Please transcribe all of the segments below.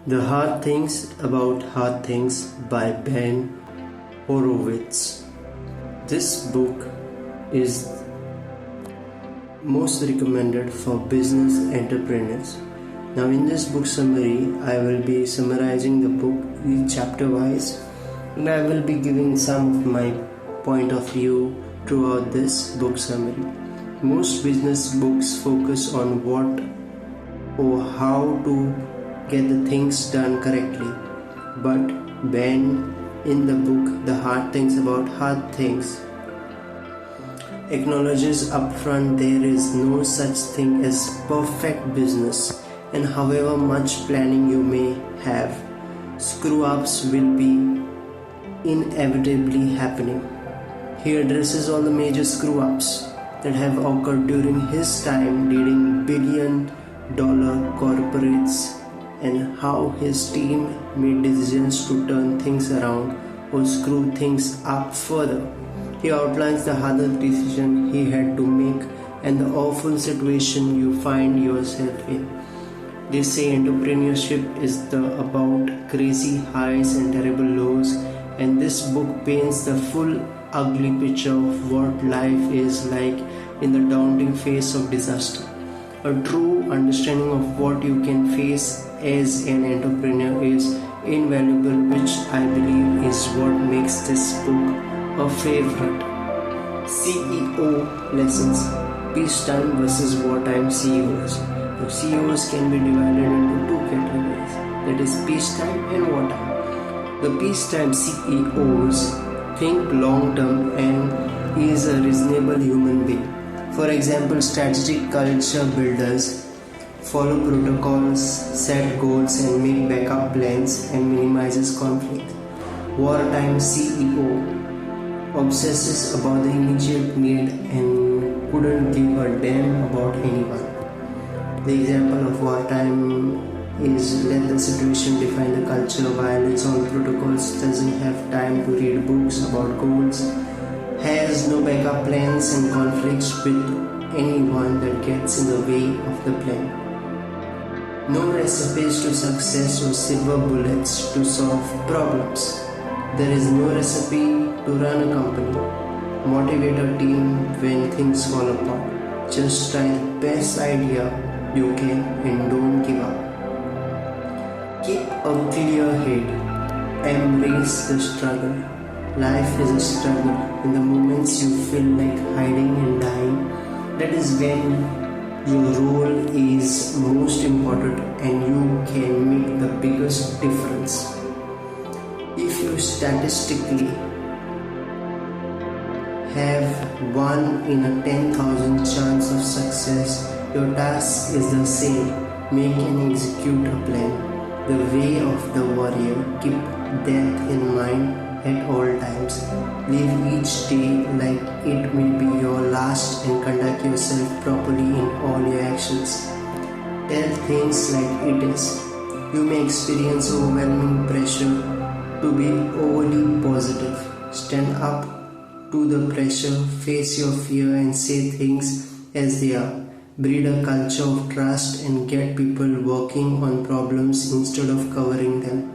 The Hard Things About Hard Things by Ben Horowitz. This book is most recommended for business entrepreneurs. Now in this book summary, I will be summarizing the book each chapter wise, and I will be giving some of my point of view throughout this book summary. Most business books focus on what or how to get the things done correctly, but Ben in the book The Hard Things About Hard Things acknowledges upfront there is no such thing as perfect business, and however much planning you may have, screw-ups will be inevitably happening. He addresses all the major screw-ups that have occurred during his time leading billion-dollar corporates and how his team made decisions to turn things around or screw things up further. He outlines the harder decision he had to make and the awful situation you find yourself in. They say entrepreneurship is about crazy highs and terrible lows, and this book paints the full ugly picture of what life is like in the daunting face of disaster. A true understanding of what you can face as an entrepreneur is invaluable, which I believe is what makes this book a favorite. CEO lessons: peacetime versus wartime CEOs. Now, CEOs can be divided into two categories, that is peacetime and wartime. The peacetime CEOs think long term and is a reasonable human being. For example, strategic culture builders follow protocols, set goals and make backup plans and minimizes conflict. Wartime CEO obsesses about the immediate need and couldn't give a damn about anyone. The example of wartime is let the situation define the culture, violates all protocols, doesn't have time to read books about goals, has no backup plans and conflicts with anyone that gets in the way of the plan. No recipes to success or silver bullets to solve problems. There is no recipe to run a company, motivate a team when things fall apart. Just try the best idea you can and don't give up. Keep a clear head. Embrace the struggle. Life is a struggle. In the moments you feel like hiding and dying, that is when your role is most important and you can make the biggest difference. If you statistically have 1 in a 10,000 chance of success, your task is the same. Make and execute a plan. The way of the warrior. Keep death in mind at all times. Live each day like it may be your last and conduct yourself properly in all your actions. Tell things like it is. You may experience overwhelming pressure to be overly positive. Stand up to the pressure, face your fear and say things as they are. Breed a culture of trust and get people working on problems instead of covering them.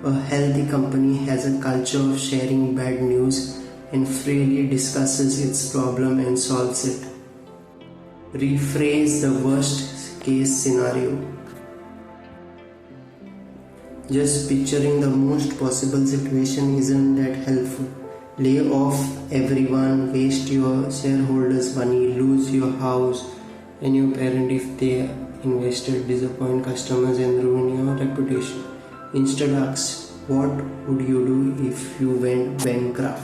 A healthy company has a culture of sharing bad news and freely discusses its problem and solves it. Rephrase the worst case scenario. Just picturing the most possible situation isn't that helpful. Lay off everyone, waste your shareholders' money, lose your house and your parent if they invested, disappoint customers and ruin your reputation. Instead ask, what would you do if you went bankrupt?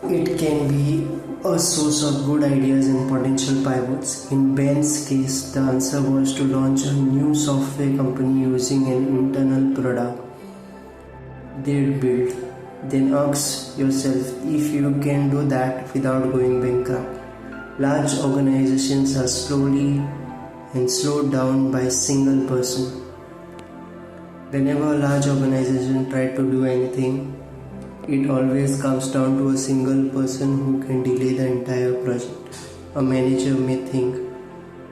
It can be a source of good ideas and potential pivots. In Ben's case, the answer was to launch a new software company using an internal product they'd built. Then ask yourself if you can do that without going bankrupt. Large organizations are slowly and slowed down by a single person. Whenever a large organization tries to do anything, it always comes down to a single person who can delay the entire project. A manager may think,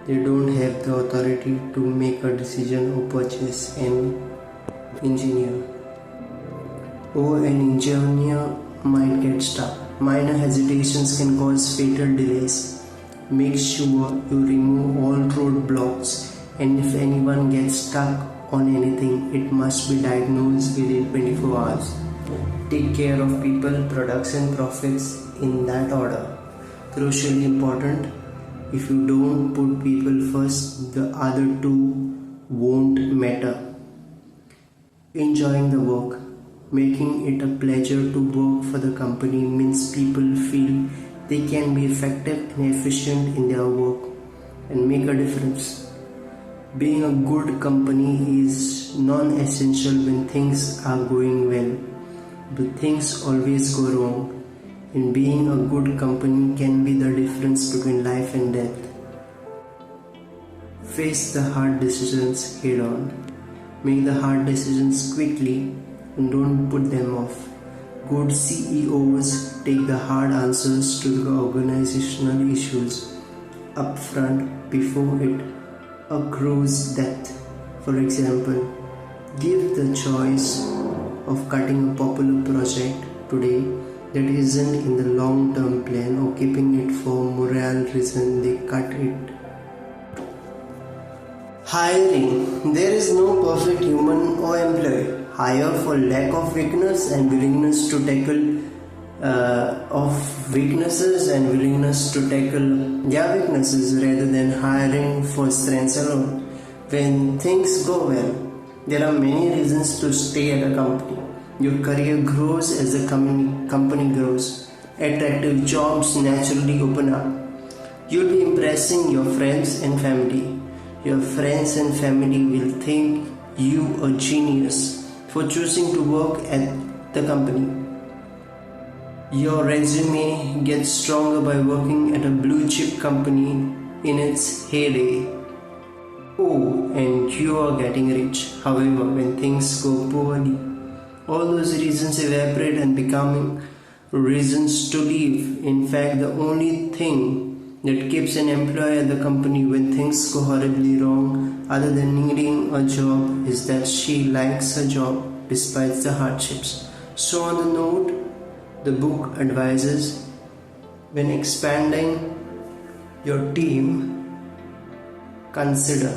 They don't have the authority to make a decision or purchase an engineer. Or an engineer might get stuck. Minor hesitations can cause fatal delays. Make sure you remove all roadblocks, and if anyone gets stuck on anything, it must be diagnosed within 24 hours. Take care of people, products and profits in that order. Crucially important, if you don't put people first, the other two won't matter. Enjoying the work. Making it a pleasure to work for the company means people feel they can be effective and efficient in their work and make a difference. Being a good company is non-essential when things are going well, but things always go wrong, and being a good company can be the difference between life and death. Face the hard decisions head on. Make the hard decisions quickly and don't put them off. Good CEOs take the hard answers to the organizational issues up front before it accrues depth. For example, give the choice of cutting a popular project today that isn't in the long-term plan or keeping it for morale reason, they cut it. Hiring. There is no perfect human or employee. Hire for lack of weakness and willingness to tackle their weaknesses rather than hiring for strengths alone. When things go well, there are many reasons to stay at a company. Your career grows as the company grows. Attractive jobs naturally open up. You'll be impressing your friends and family. Your friends and family will think you a genius for choosing to work at the company. Your resume gets stronger by working at a blue chip company in its heyday. Oh, and you are getting rich. However, when things go poorly, all those reasons evaporate and becoming reasons to leave. In fact, the only thing that keeps an employee at the company when things go horribly wrong, other than needing a job, is that she likes her job despite the hardships. So on the note, the book advises, when expanding your team, consider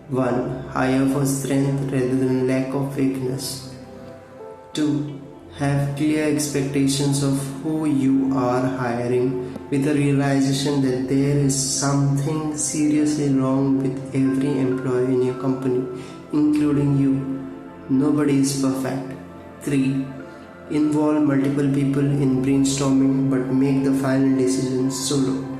1. Hire for strength rather than lack of weakness. 2. Have clear expectations of who you are hiring, with the realization that there is something seriously wrong with every employee in your company, including you. Nobody is perfect. 3. Involve multiple people in brainstorming, but make the final decisions solo.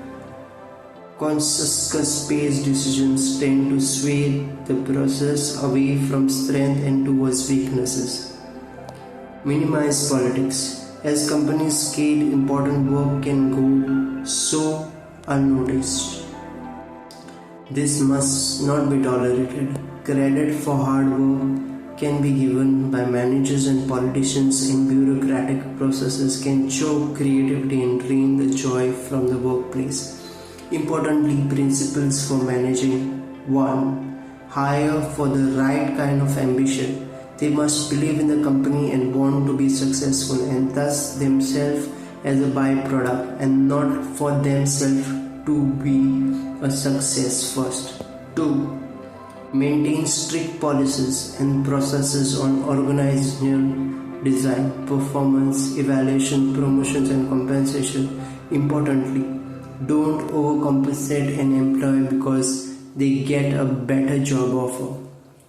Consensus-based decisions tend to sway the process away from strength and towards weaknesses. Minimize politics. As companies scale, important work can go so unnoticed. This must not be tolerated. Credit for hard work can be given by managers and politicians, and bureaucratic processes can choke creativity and drain the joy from the workplace. Importantly, principles for managing. 1. Hire for the right kind of ambition. They must believe in the company and want to be successful, and thus themselves as a byproduct, and not for themselves to be a success first. 2. Maintain strict policies and processes on organizational design, performance, evaluation, promotions and compensation. Importantly, don't overcompensate an employee because they get a better job offer.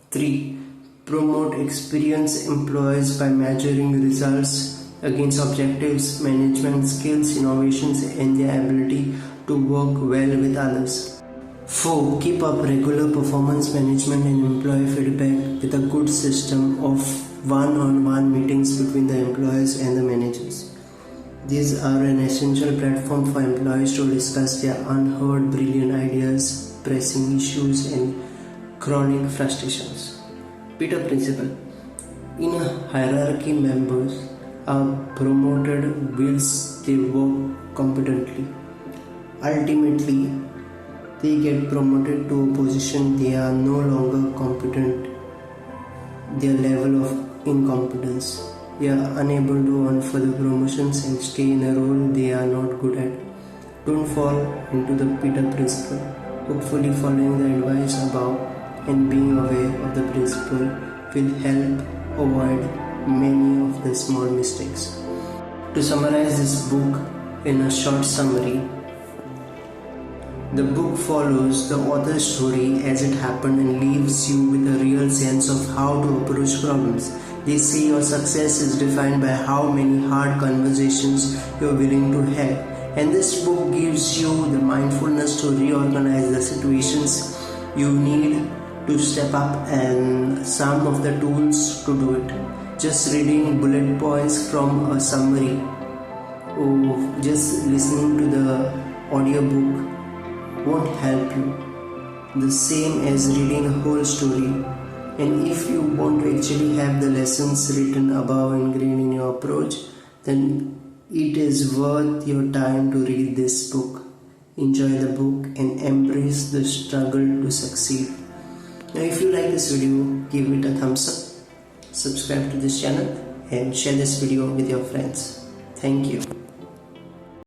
3. Promote experienced employees by measuring results against objectives, management skills, innovations, and their ability to work well with others. 4. Keep up regular performance management and employee feedback with a good system of one-on-one meetings between the employees and the managers. These are an essential platform for employees to discuss their unheard brilliant ideas, pressing issues, and chronic frustrations. Peter Principle. In a hierarchy, members are promoted whilst they work competently. Ultimately, they get promoted to a position they are no longer competent, their level of incompetence. They are unable to earn further promotions and stay in a role they are not good at. Don't fall into the Peter principle. Hopefully, following the advice above and being aware of the principle will help avoid many of the small mistakes. To summarize this book in a short summary, the book follows the author's story as it happened and leaves you with a real sense of how to approach problems. They say your success is defined by how many hard conversations you're willing to have. And this book gives you the mindfulness to reorganize the situations you need to step up and some of the tools to do it. Just reading bullet points from a summary or just listening to the audiobook won't help you. The same as reading a whole story. And if you want to actually have the lessons written above ingrained in your approach, then it is worth your time to read this book. Enjoy the book and embrace the struggle to succeed. Now if you like this video, give it a thumbs up, subscribe to this channel and share this video with your friends. Thank you.